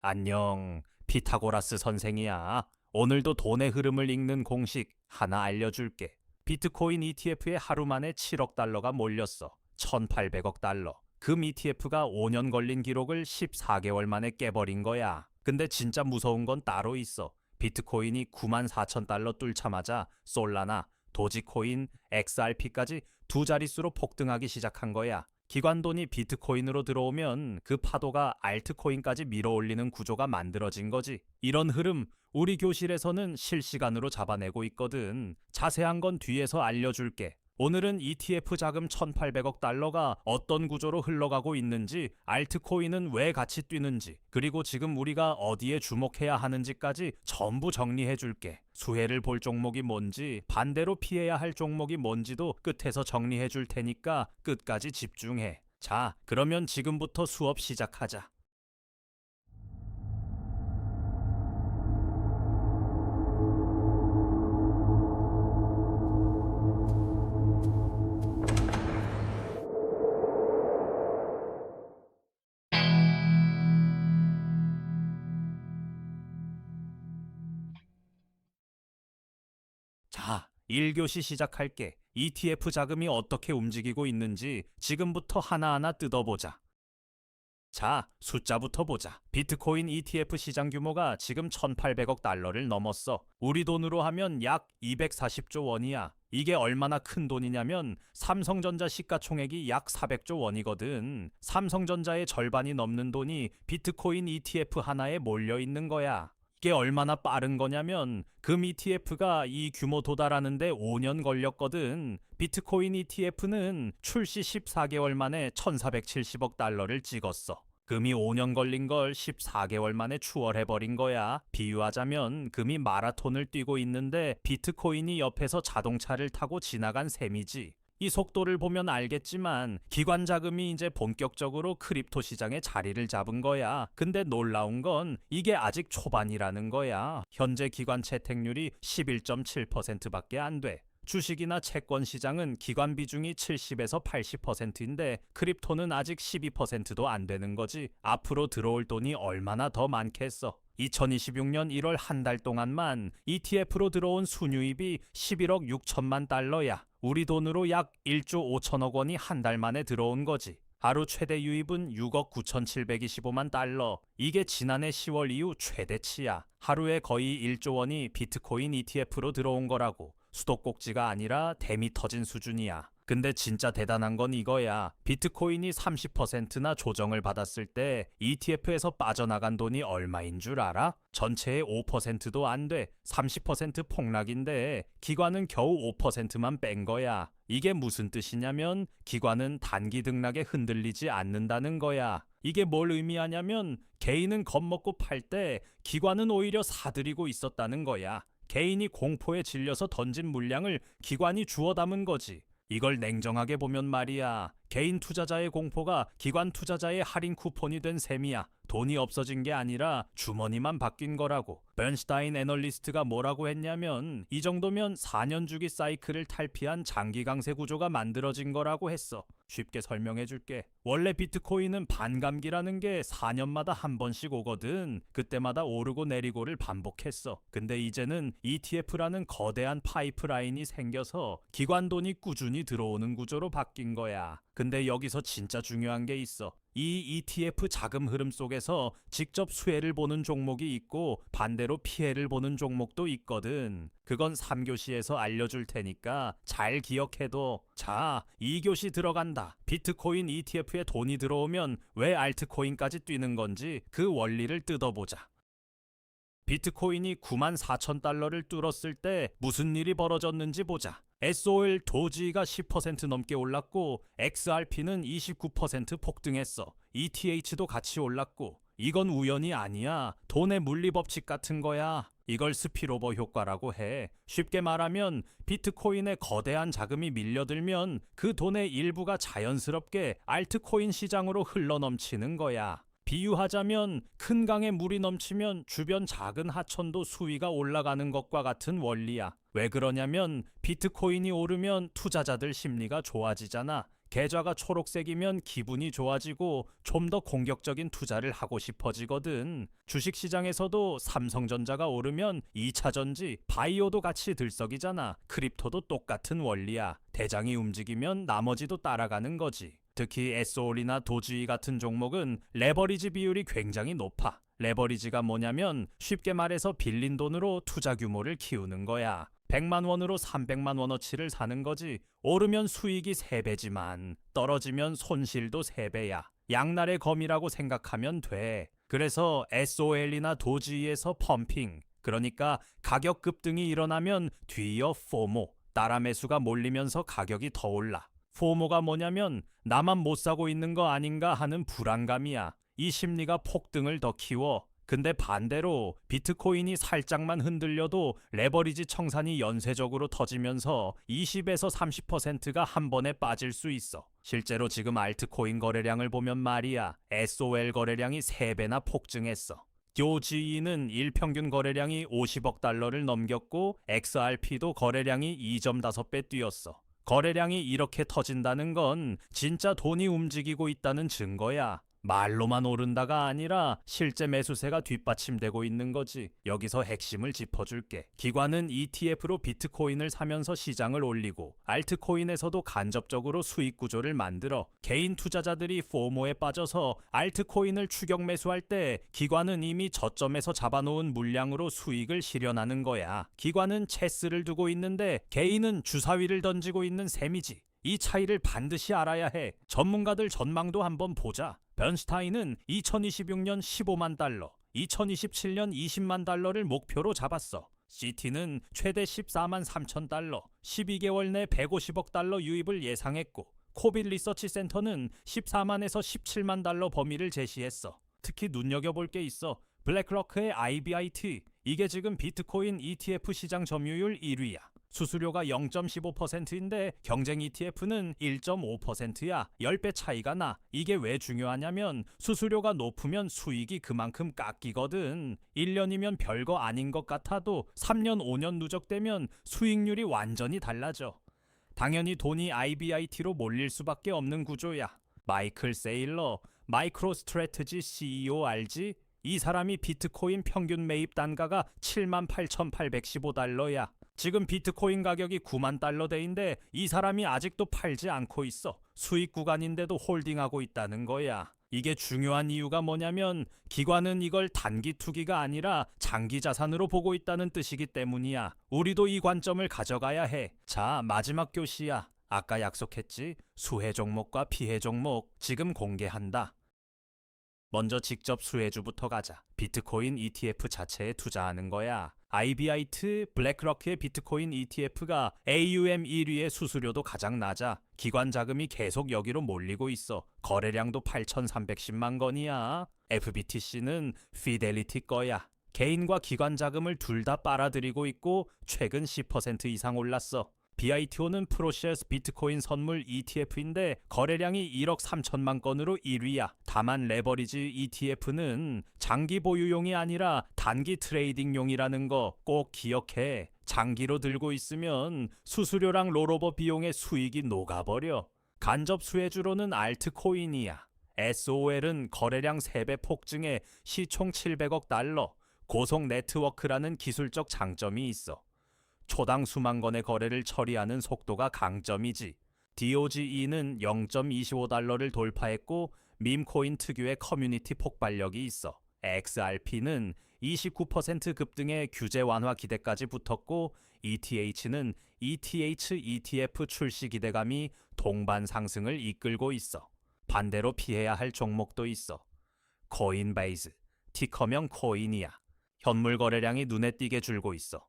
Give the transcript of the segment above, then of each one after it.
안녕, 피타고라스 선생이야. 오늘도 돈의 흐름을 읽는 공식 하나 알려줄게. 비트코인 ETF에 하루 만에 7억 달러가 몰렸어. 1,800억 달러. 금 ETF가 5년 걸린 기록을 14개월 만에 깨버린 거야. 근데 진짜 무서운 건 따로 있어. 비트코인이 9만 4천 달러 뚫자마자 솔라나, 도지코인, XRP까지 두 자릿수로 폭등하기 시작한 거야. 기관 돈이 비트코인으로 들어오면 그 파도가 알트코인까지 밀어올리는 구조가 만들어진 거지. 이런 흐름 우리 교실에서는 실시간으로 잡아내고 있거든. 자세한 건 뒤에서 알려줄게. 오늘은 ETF 자금 1,800억 달러가 어떤 구조로 흘러가고 있는지, 알트코인은 왜 같이 뛰는지, 그리고 지금 우리가 어디에 주목해야 하는지까지 전부 정리해 줄게. 수혜를 볼 종목이 뭔지, 반대로 피해야 할 종목이 뭔지도 끝에서 정리해 줄 테니까 끝까지 집중해. 자, 그러면 지금부터 수업 시작하자. 자, 1교시 시작할게. ETF 자금이 어떻게 움직이고 있는지 지금부터 하나하나 뜯어보자. 자, 숫자부터 보자. 비트코인 ETF 시장 규모가 지금 1,800억 달러를 넘었어. 우리 돈으로 하면 약 240조 원이야. 이게 얼마나 큰 돈이냐면 삼성전자 시가총액이 약 400조 원이거든. 삼성전자의 절반이 넘는 돈이 비트코인 ETF 하나에 몰려 있는 거야. 이게 얼마나 빠른 거냐면 금 ETF가 이 규모 도달하는데 5년 걸렸거든. 비트코인 ETF는 출시 14개월 만에 1,470억 달러를 찍었어. 금이 5년 걸린 걸 14개월 만에 추월해버린 거야. 비유하자면 금이 마라톤을 뛰고 있는데 비트코인이 옆에서 자동차를 타고 지나간 셈이지. 이 속도를 보면 알겠지만 기관 자금이 이제 본격적으로 크립토 시장에 자리를 잡은 거야. 근데 놀라운 건 이게 아직 초반이라는 거야. 현재 기관 채택률이 11.7%밖에 안 돼. 주식이나 채권 시장은 기관 비중이 70에서 80%인데 크립토는 아직 12%도 안 되는 거지. 앞으로 들어올 돈이 얼마나 더 많겠어. 2026년 1월 한 달 동안만 ETF로 들어온 순유입이 11억 6천만 달러야. 우리 돈으로 약 1조 5천억 원이 한 달 만에 들어온 거지. 하루 최대 유입은 6억 9,725만 달러. 이게 지난해 10월 이후 최대치야. 하루에 거의 1조 원이 비트코인 ETF로 들어온 거라고. 수도꼭지가 아니라 댐이 터진 수준이야. 근데 진짜 대단한 건 이거야. 비트코인이 30%나 조정을 받았을 때 ETF에서 빠져나간 돈이 얼마인 줄 알아? 전체의 5%도 안 돼. 30% 폭락인데 기관은 겨우 5%만 뺀 거야. 이게 무슨 뜻이냐면 기관은 단기 등락에 흔들리지 않는다는 거야. 이게 뭘 의미하냐면 개인은 겁먹고 팔 때 기관은 오히려 사들이고 있었다는 거야. 개인이 공포에 질려서 던진 물량을 기관이 주워 담은 거지. 이걸 냉정하게 보면 말이야. 개인 투자자의 공포가 기관 투자자의 할인 쿠폰이 된 셈이야. 돈이 없어진 게 아니라 주머니만 바뀐 거라고. 벤슈타인 애널리스트가 뭐라고 했냐면 이 정도면 4년 주기 사이클을 탈피한 장기 강세 구조가 만들어진 거라고 했어. 쉽게 설명해 줄게. 원래 비트코인은 반감기라는 게 4년마다 한 번씩 오거든. 그때마다 오르고 내리고를 반복했어. 근데 이제는 ETF라는 거대한 파이프라인이 생겨서 기관 돈이 꾸준히 들어오는 구조로 바뀐 거야. 근데 여기서 진짜 중요한 게 있어. 이 ETF 자금 흐름 속에서 직접 수혜를 보는 종목이 있고 반대로 피해를 보는 종목도 있거든. 그건 3교시에서 알려줄 테니까 잘 기억해둬. 자, 2교시 들어간다. 비트코인 ETF에 돈이 들어오면 왜 알트코인까지 뛰는 건지 그 원리를 뜯어보자. 비트코인이 9만 4천 달러를 뚫었을 때 무슨 일이 벌어졌는지 보자. SOL 도지가 10% 넘게 올랐고 XRP는 29% 폭등했어. ETH도 같이 올랐고 이건 우연이 아니야. 돈의 물리법칙 같은 거야. 이걸 스피로버 효과라고 해. 쉽게 말하면 비트코인에 거대한 자금이 밀려들면 그 돈의 일부가 자연스럽게 알트코인 시장으로 흘러넘치는 거야. 비유하자면 큰 강에 물이 넘치면 주변 작은 하천도 수위가 올라가는 것과 같은 원리야. 왜 그러냐면 비트코인이 오르면 투자자들 심리가 좋아지잖아. 계좌가 초록색이면 기분이 좋아지고 좀 더 공격적인 투자를 하고 싶어지거든. 주식시장에서도 삼성전자가 오르면 2차전지, 바이오도 같이 들썩이잖아. 크립토도 똑같은 원리야. 대장이 움직이면 나머지도 따라가는 거지. 특히 에스올이나 도지이 같은 종목은 레버리지 비율이 굉장히 높아. 레버리지가 뭐냐면 쉽게 말해서 빌린 돈으로 투자 규모를 키우는 거야. 100만 원으로 300만 원어치를 사는 거지. 오르면 수익이 3배지만 떨어지면 손실도 3배야. 양날의 검이라고 생각하면 돼. 그래서 SOL이나 도지이에서 펌핑, 그러니까 가격 급등이 일어나면 뒤이어 포모, 따라 매수가 몰리면서 가격이 더 올라. 포모가 뭐냐면 나만 못 사고 있는 거 아닌가 하는 불안감이야. 이 심리가 폭등을 더 키워. 근데 반대로 비트코인이 살짝만 흔들려도 레버리지 청산이 연쇄적으로 터지면서 20에서 30%가 한 번에 빠질 수 있어. 실제로 지금 알트코인 거래량을 보면 말이야. SOL 거래량이 3배나 폭증했어. 도지이는 일평균 거래량이 50억 달러를 넘겼고 XRP도 거래량이 2.5배 뛰었어. 거래량이 이렇게 터진다는 건 진짜 돈이 움직이고 있다는 증거야. 말로만 오른다가 아니라 실제 매수세가 뒷받침되고 있는 거지. 여기서 핵심을 짚어줄게. 기관은 ETF로 비트코인을 사면서 시장을 올리고 알트코인에서도 간접적으로 수익 구조를 만들어 개인 투자자들이 포모에 빠져서 알트코인을 추격 매수할 때 기관은 이미 저점에서 잡아놓은 물량으로 수익을 실현하는 거야. 기관은 체스를 두고 있는데 개인은 주사위를 던지고 있는 셈이지. 이 차이를 반드시 알아야 해. 전문가들 전망도 한번 보자. 벤슈타인은 2026년 15만 달러, 2027년 20만 달러를 목표로 잡았어. 시티는 최대 14만 3천 달러, 12개월 내 150억 달러 유입을 예상했고, 코빌 리서치 센터는 14만에서 17만 달러 범위를 제시했어. 특히 눈여겨볼 게 있어. 블랙로크의 IBIT, 이게 지금 비트코인 ETF 시장 점유율 1위야. 수수료가 0.15%인데 경쟁 ETF는 1.5%야. 10배 차이가 나. 이게 왜 중요하냐면 수수료가 높으면 수익이 그만큼 깎이거든. 1년이면 별거 아닌 것 같아도 3년, 5년 누적되면 수익률이 완전히 달라져. 당연히 돈이 IBIT로 몰릴 수밖에 없는 구조야. 마이클 세일러, 마이크로 스트래티지 CEO 알지? 이 사람이 비트코인 평균 매입 단가가 78,815달러야. 지금 비트코인 가격이 9만 달러대인데 이 사람이 아직도 팔지 않고 있어. 수익 구간인데도 홀딩하고 있다는 거야. 이게 중요한 이유가 뭐냐면 기관은 이걸 단기 투기가 아니라 장기 자산으로 보고 있다는 뜻이기 때문이야. 우리도 이 관점을 가져가야 해. 자, 마지막 교시야. 아까 약속했지? 수혜 종목과 피해 종목 지금 공개한다. 먼저 직접 수혜주부터 가자. 비트코인 ETF 자체에 투자하는 거야. IBIT, 블랙로크의 비트코인 ETF가 AUM 1위의 수수료도 가장 낮아. 기관 자금이 계속 여기로 몰리고 있어. 거래량도 8,310만 건이야. FBTC는 피델리티 거야. 개인과 기관 자금을 둘 다 빨아들이고 있고 최근 10% 이상 올랐어. BITO는 프로시에스 비트코인 선물 ETF인데 거래량이 1억 3천만 건으로 1위야. 다만 레버리지 ETF는 장기 보유용이 아니라 단기 트레이딩용이라는 거 꼭 기억해. 장기로 들고 있으면 수수료랑 롤오버 비용의 수익이 녹아버려. 간접 수혜주로는 알트코인이야. SOL은 거래량 3배 폭증에 시총 700억 달러, 고속 네트워크라는 기술적 장점이 있어. 초당 수만 건의 거래를 처리하는 속도가 강점이지. DOGE는 0.25달러를 돌파했고 밈코인 특유의 커뮤니티 폭발력이 있어. XRP는 29% 급등의 규제 완화 기대까지 붙었고 ETH는 ETH ETF 출시 기대감이 동반 상승을 이끌고 있어. 반대로 피해야 할 종목도 있어. 코인베이즈, 티커명 코인이야. 현물 거래량이 눈에 띄게 줄고 있어.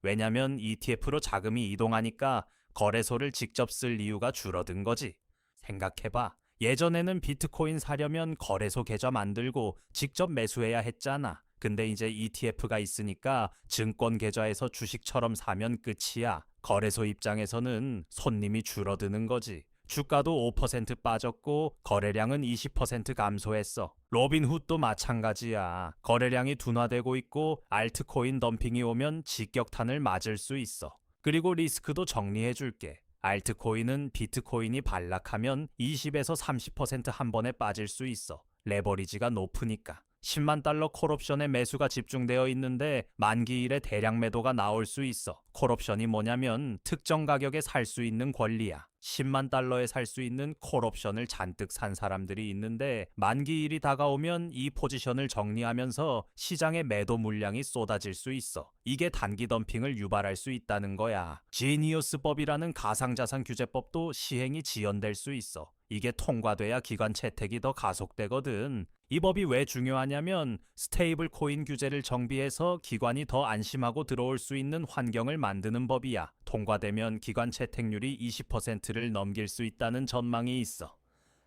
왜냐면 ETF로 자금이 이동하니까 거래소를 직접 쓸 이유가 줄어든 거지. 생각해봐. 예전에는 비트코인 사려면 거래소 계좌 만들고 직접 매수해야 했잖아. 근데 이제 ETF가 있으니까 증권 계좌에서 주식처럼 사면 끝이야. 거래소 입장에서는 손님이 줄어드는 거지. 주가도 5% 빠졌고 거래량은 20% 감소했어. 로빈훗도 마찬가지야. 거래량이 둔화되고 있고 알트코인 덤핑이 오면 직격탄을 맞을 수 있어. 그리고 리스크도 정리해줄게. 알트코인은 비트코인이 반락하면 20에서 30% 한 번에 빠질 수 있어. 레버리지가 높으니까. 10만 달러 콜옵션의 매수가 집중되어 있는데 만기일에 대량 매도가 나올 수 있어. 콜옵션이 뭐냐면 특정 가격에 살 수 있는 권리야. 10만 달러에 살 수 있는 콜옵션을 잔뜩 산 사람들이 있는데 만기일이 다가오면 이 포지션을 정리하면서 시장에 매도 물량이 쏟아질 수 있어. 이게 단기 덤핑을 유발할 수 있다는 거야. 지니어스법이라는 가상자산 규제법도 시행이 지연될 수 있어. 이게 통과돼야 기관 채택이 더 가속되거든. 이 법이 왜 중요하냐면 스테이블 코인 규제를 정비해서 기관이 더 안심하고 들어올 수 있는 환경을 만드는 법이야. 통과되면 기관 채택률이 20%를 넘길 수 있다는 전망이 있어.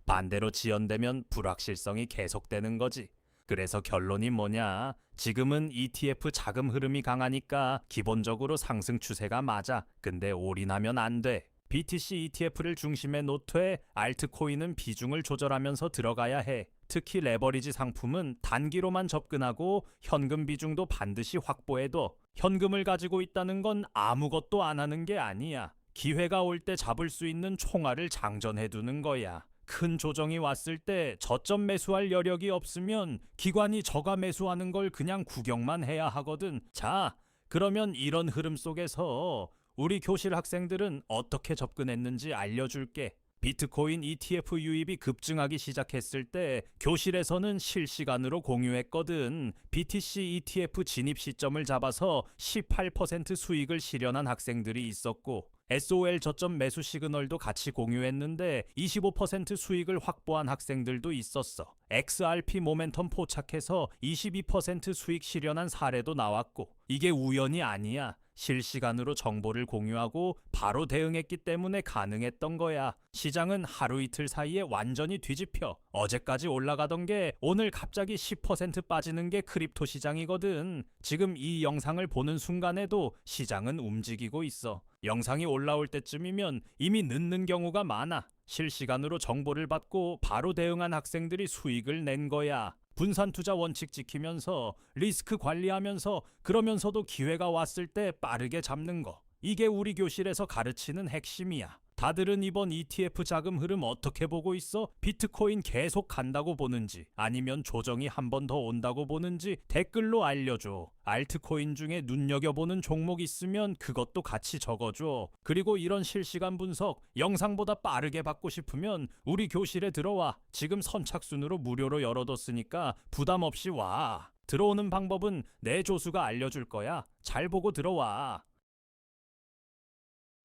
반대로 지연되면 불확실성이 계속되는 거지. 그래서 결론이 뭐냐? 지금은 ETF 자금 흐름이 강하니까 기본적으로 상승 추세가 맞아. 근데 올인하면 안 돼. BTC ETF를 중심에 놓되 알트코인은 비중을 조절하면서 들어가야 해. 특히 레버리지 상품은 단기로만 접근하고 현금 비중도 반드시 확보해둬. 현금을 가지고 있다는 건 아무것도 안 하는 게 아니야. 기회가 올 때 잡을 수 있는 총알을 장전해두는 거야. 큰 조정이 왔을 때 저점 매수할 여력이 없으면 기관이 저가 매수하는 걸 그냥 구경만 해야 하거든. 자, 그러면 이런 흐름 속에서 우리 교실 학생들은 어떻게 접근했는지 알려줄게. 비트코인 ETF 유입이 급증하기 시작했을 때 교실에서는 실시간으로 공유했거든. BTC ETF 진입 시점을 잡아서 18% 수익을 실현한 학생들이 있었고 SOL 저점 매수 시그널도 같이 공유했는데 25% 수익을 확보한 학생들도 있었어. XRP 모멘텀 포착해서 22% 수익 실현한 사례도 나왔고 이게 우연이 아니야. 실시간으로 정보를 공유하고 바로 대응했기 때문에 가능했던 거야. 시장은 하루 이틀 사이에 완전히 뒤집혀. 어제까지 올라가던 게 오늘 갑자기 10% 빠지는 게 크립토 시장이거든. 지금 이 영상을 보는 순간에도 시장은 움직이고 있어. 영상이 올라올 때쯤이면 이미 늦는 경우가 많아. 실시간으로 정보를 받고 바로 대응한 학생들이 수익을 낸 거야. 분산 투자 원칙 지키면서 리스크 관리하면서 그러면서도 기회가 왔을 때 빠르게 잡는 거. 이게 우리 교실에서 가르치는 핵심이야. 다들은 이번 ETF 자금 흐름 어떻게 보고 있어? 비트코인 계속 간다고 보는지 아니면 조정이 한 번 더 온다고 보는지 댓글로 알려줘. 알트코인 중에 눈여겨보는 종목 있으면 그것도 같이 적어줘. 그리고 이런 실시간 분석 영상보다 빠르게 받고 싶으면 우리 교실에 들어와. 지금 선착순으로 무료로 열어뒀으니까 부담 없이 와. 들어오는 방법은 내 조수가 알려줄 거야. 잘 보고 들어와.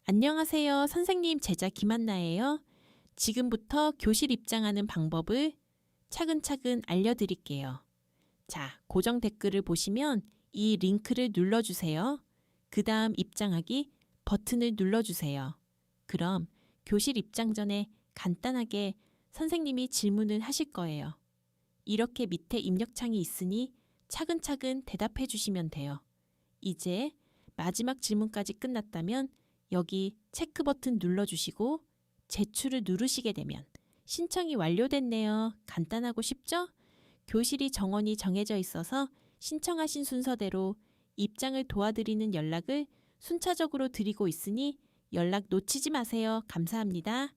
안녕하세요. 선생님 제자 김한나예요. 지금부터 교실 입장하는 방법을 차근차근 알려드릴게요. 자, 고정 댓글을 보시면 이 링크를 눌러주세요. 그 다음 입장하기 버튼을 눌러주세요. 그럼 교실 입장 전에 간단하게 선생님이 질문을 하실 거예요. 이렇게 밑에 입력창이 있으니 차근차근 대답해 주시면 돼요. 이제 마지막 질문까지 끝났다면 여기 체크 버튼 눌러주시고 제출을 누르시게 되면 신청이 완료됐네요. 간단하고 쉽죠? 교실이 정원이 정해져 있어서 신청하신 순서대로 입장을 도와드리는 연락을 순차적으로 드리고 있으니 연락 놓치지 마세요. 감사합니다.